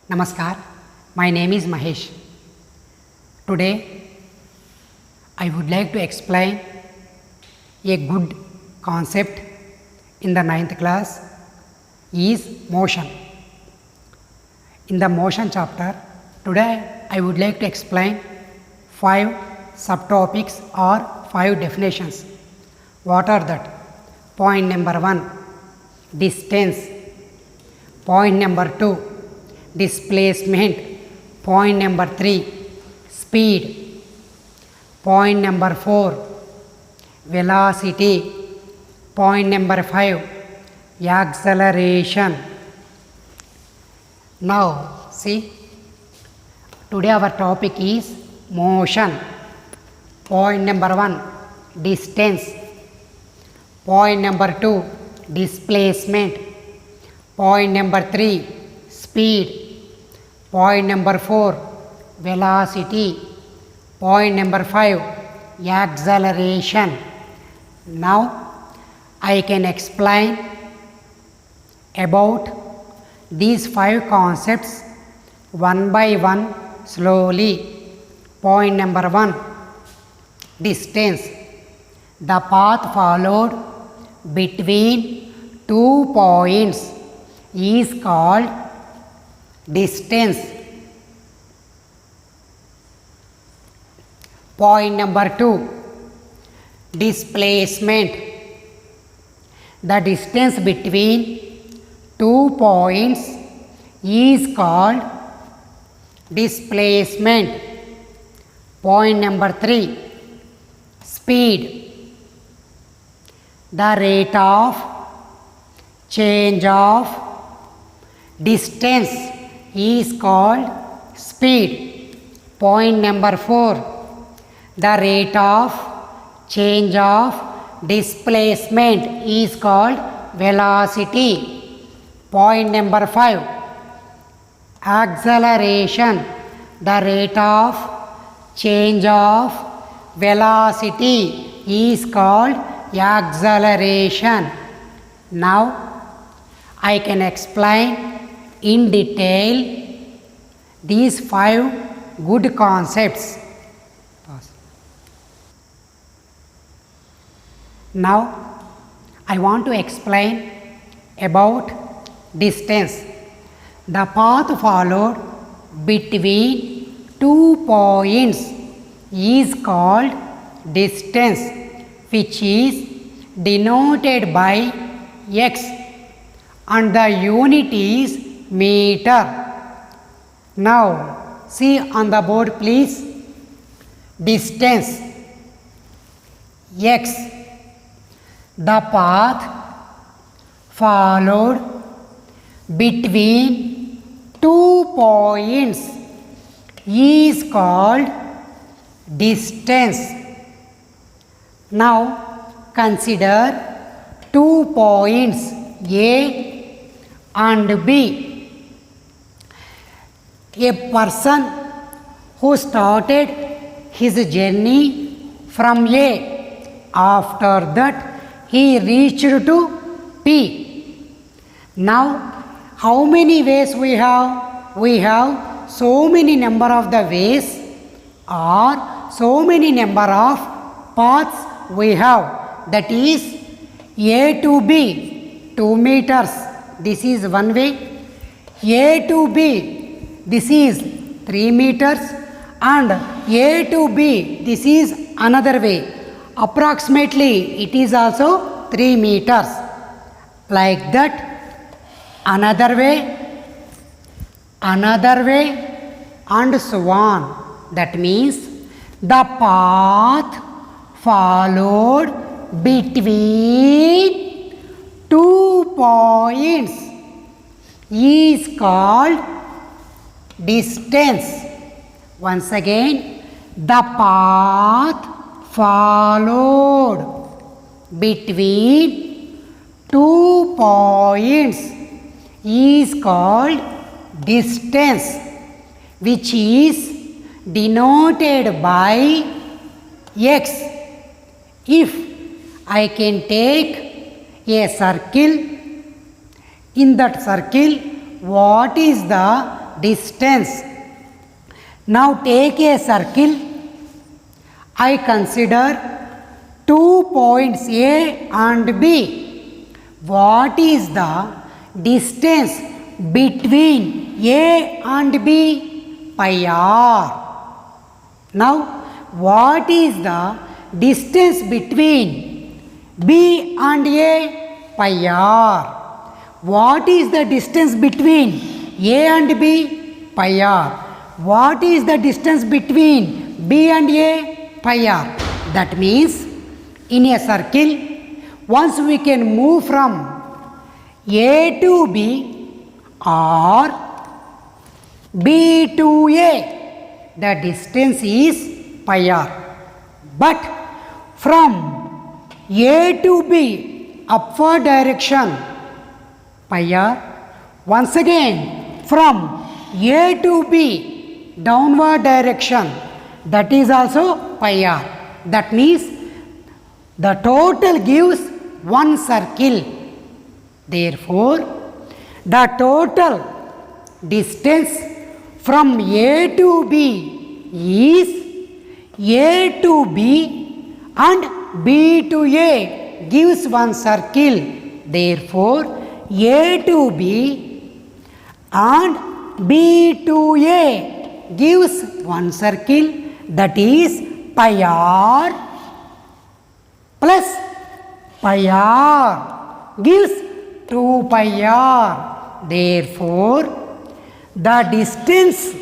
Namaskar, my name is Mahesh. Today I would like to explain a good concept in the ninth class is motion. In the motion chapter, today I would like to explain 5 subtopics or 5 definitions. What are that? Point number 1, distance. Point number 2, displacement. Point number 3, speed. Point number 4, velocity. Point number 5, acceleration. Now see, today our topic is motion. Point number 1, distance. Point number 2, displacement. Point number 3, speed. Point number 4, velocity. Point number 5, acceleration. Now I can explain about these 5 concepts one by one slowly. Point number 1, distance. The path followed between 2 points is called distance. Point number 2, displacement. The distance between 2 points is called displacement. Point number 3, speed. The rate of change of distance is called speed. Point number 4, the rate of change of displacement is called velocity. Point number 5, acceleration. The rate of change of velocity is called acceleration. Now I can explain in detail these 5 good concepts. Now I want to explain about distance. The path followed between 2 points is called distance, which is denoted by x and the unit is meter. Now see on the board please, distance x. The path followed between 2 points is called distance. Now consider 2 points A and B. A person who started his journey from A, after that he reached to P. Now how many ways we have? We have so many number of the ways or so many number of paths we have. That is A to B 2 meters, this is one way. A to B, this is 3 meters, and A to B, this is another way. Approximately it is also 3 meters. Like that, another way, and so on. That means the path followed between 2 points is called distance. Once again, the path followed between 2 points is called distance, which is denoted by x. If I can take a circle, in that circle what is the distance. Now take a circle. I consider 2 points A and B. What is the distance between A and B? Pi r. Now what is the distance between B and A? Pi r. What is the distance between A and B? Pi r. What is the distance between B and A? Pi r. That means in a circle, once we can move from A to B or B to A, the distance is pi r. But from A to B upward direction, pi r. Once again from A to B downward direction, that is also pi r. That means the total gives one circle. Therefore, the total distance from A to B is A to B and B to A gives one circle. Therefore, A to B and B to A gives one circle, that is pi r plus pi r gives 2 pi r. Therefore, the distance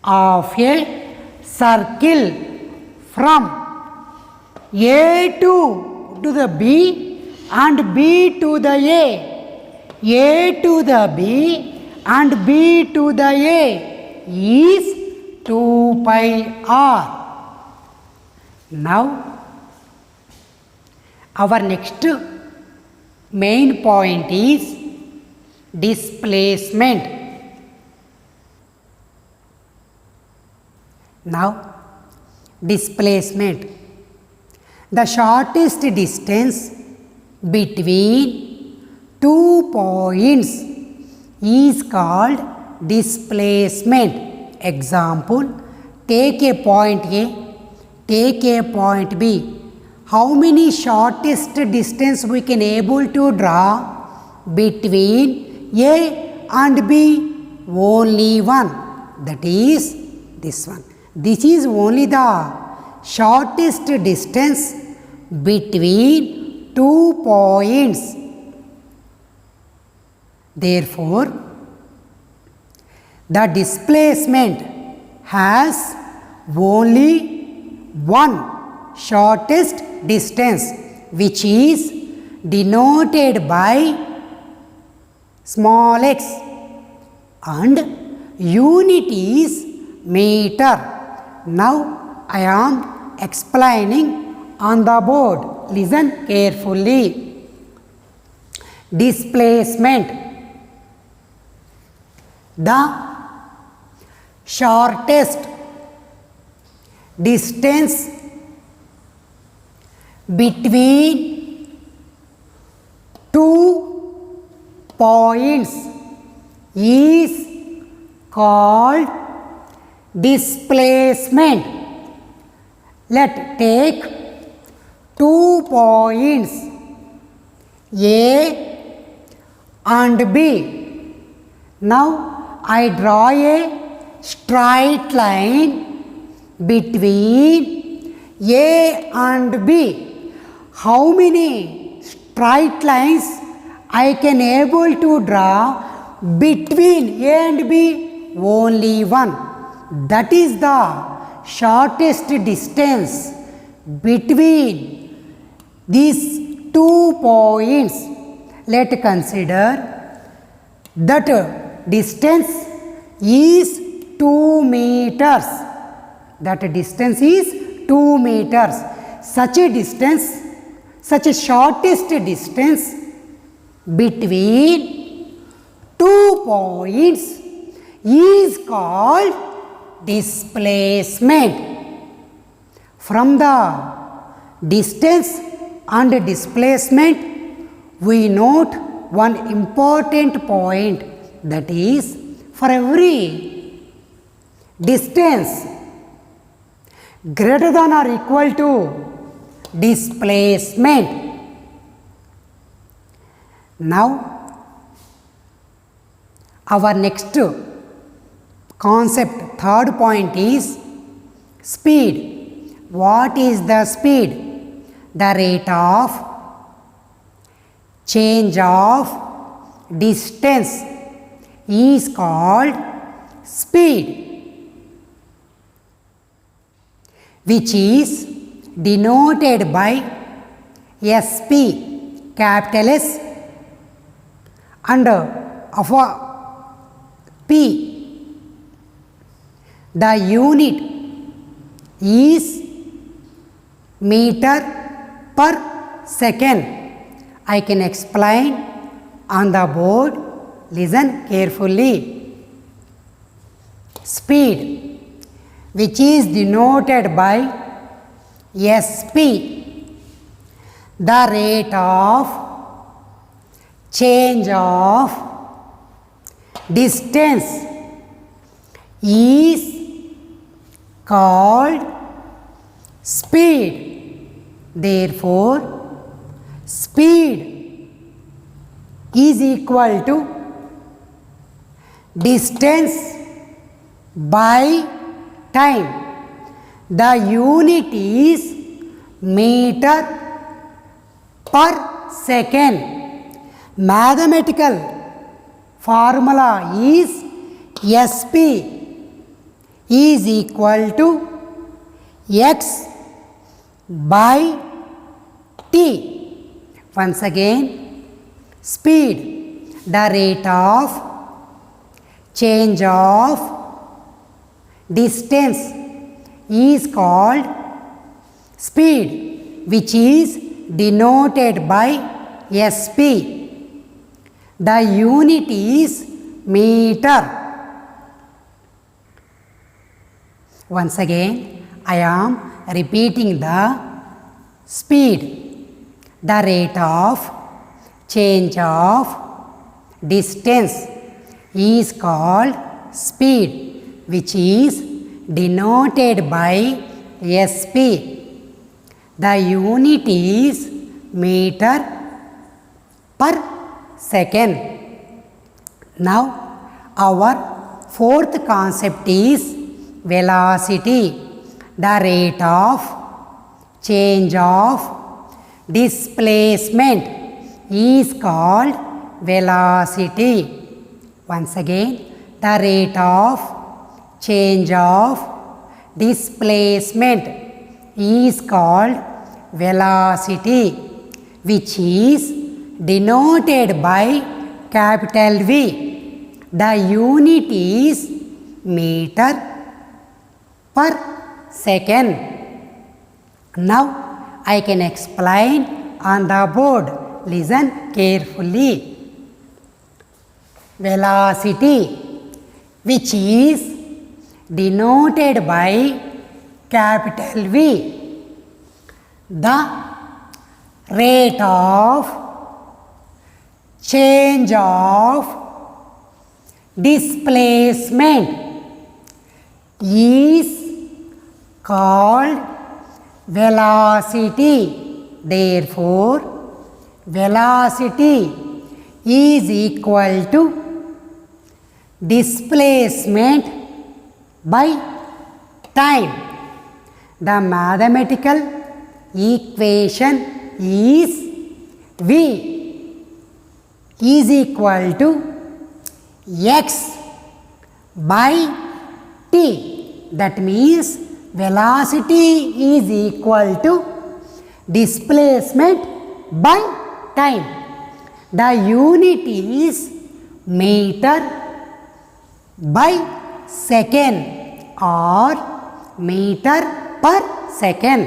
of a circle from A to the B and B to the A to the B and B to the A is 2 pi r. Now, our next main point is displacement. Now, displacement. The shortest distance between 2 points is called displacement. Example, take a point A, take a point B. How many shortest distance we can able to draw between A and B? Only one, that is this one. This is only the shortest distance between 2 points. Therefore, the displacement has only one shortest distance, which is denoted by small x, and unit is meter. Now I am explaining on the board. Listen carefully. Displacement. The shortest distance between 2 points is called displacement. Let take 2 points A and B. Now I draw a straight line between A and B. How many straight lines I can able to draw between A and B? Only one. That is the shortest distance between these 2 points. Let consider that distance is 2 meters. That distance is 2 meters. Such a distance, such a shortest distance between 2 points is called displacement. From the distance and displacement, we note one important point, that is for every distance greater than or equal to displacement. Now our next concept, third point is speed. What is the speed? The rate of change of distance is called speed, which is denoted by SP, capital S, and P. The unit is meter per second. I can explain on the board. Listen carefully. Speed, which is denoted by SP, the rate of change of distance, is called speed. Therefore, speed is equal to distance by time. The unit is meter per second. Mathematical formula is SP is equal to x by t. Once again, speed, the rate of change of distance, is called speed, which is denoted by SP. The unit is meter. Once again, I am repeating the speed, the rate of change of distance, is called speed, which is denoted by SP. The unit is meter per second. Now our fourth concept is velocity, the rate of change of displacement, is called velocity. Once again, the rate of change of displacement is called velocity, which is denoted by capital V. The unit is meter per second. Now I can explain on the board. Listen carefully. Velocity, which is denoted by capital V, the rate of change of displacement, is called velocity. Therefore, velocity is equal to displacement by time. The mathematical equation is V is equal to x by t. That means velocity is equal to displacement by time. The unit is meter by second or meter per second.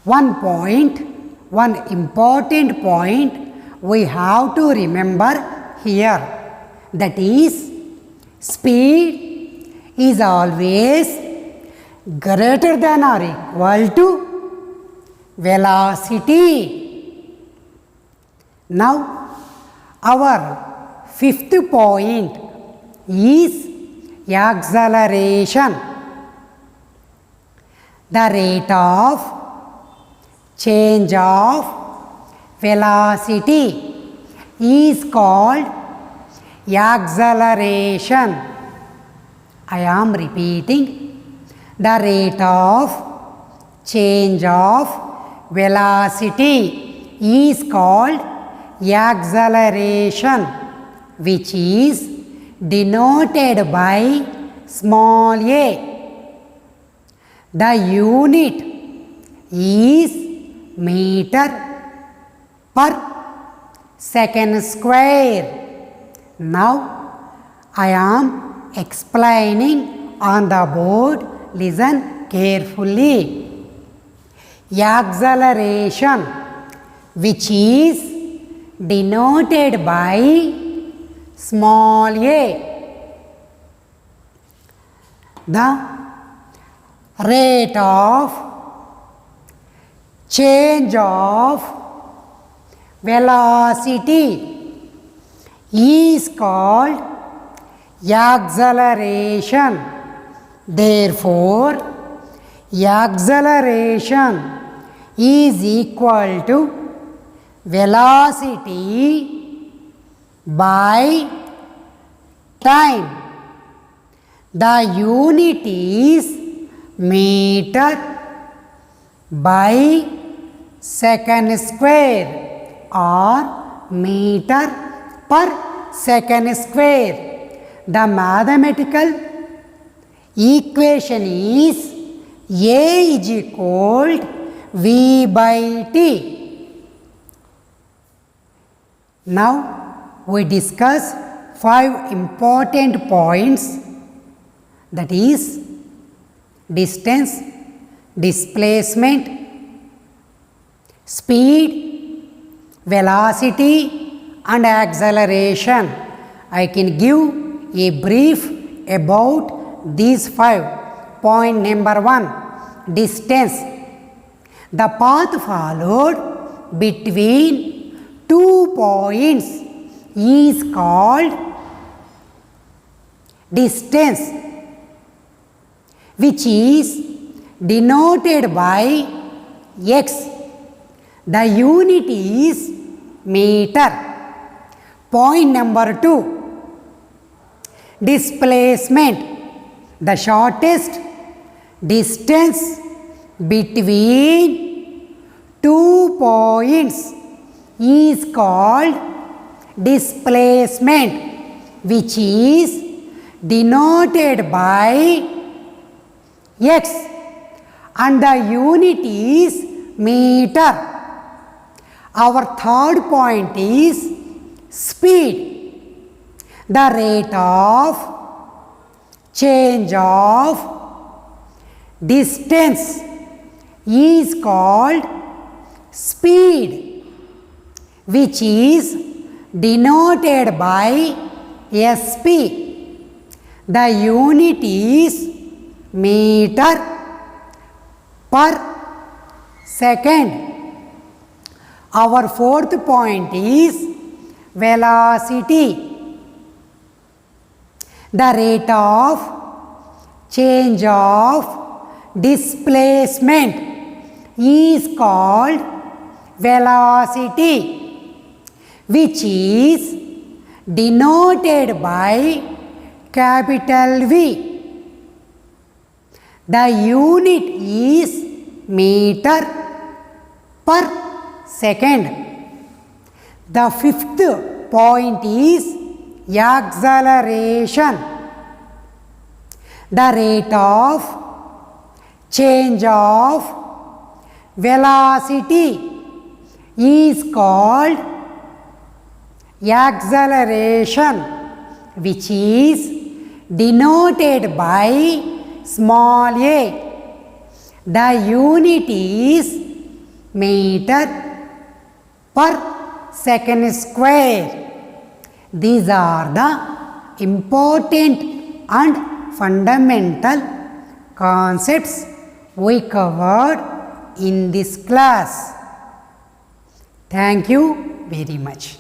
One important point we have to remember here, that is speed is always greater than or equal to velocity. Now our fifth point is acceleration. The rate of change of velocity is called acceleration. I am repeating. The rate of change of velocity is called acceleration, which is denoted by small a. The unit is meter per second square. Now I am explaining on the board. Listen carefully. Acceleration, which is denoted by small a. The rate of change of velocity is called acceleration. Therefore, acceleration is equal to velocity by time. The unit is meter by second square or meter per second square. The mathematical equation is A is equal to V by T. Now we discuss 5 important points, that is distance, displacement, speed, velocity and acceleration. I can give a brief about these 5. Point number 1, distance. The path followed between 2 points is called distance, which is denoted by x. The unit is meter. Point number 2, displacement. The shortest distance between 2 points is called displacement, which is denoted by x, and the unit is meter. Our third point is speed. The rate of change of distance is called speed, which is denoted by sp. The unit is meter per second. Our fourth point is velocity. The rate of change of displacement is called velocity, which is denoted by capital V. The unit is meter per second. The fifth point is acceleration. The rate of change of velocity is called acceleration, which is denoted by small a. The unit is meter per second square. These are the important and fundamental concepts we covered in this class. Thank you very much.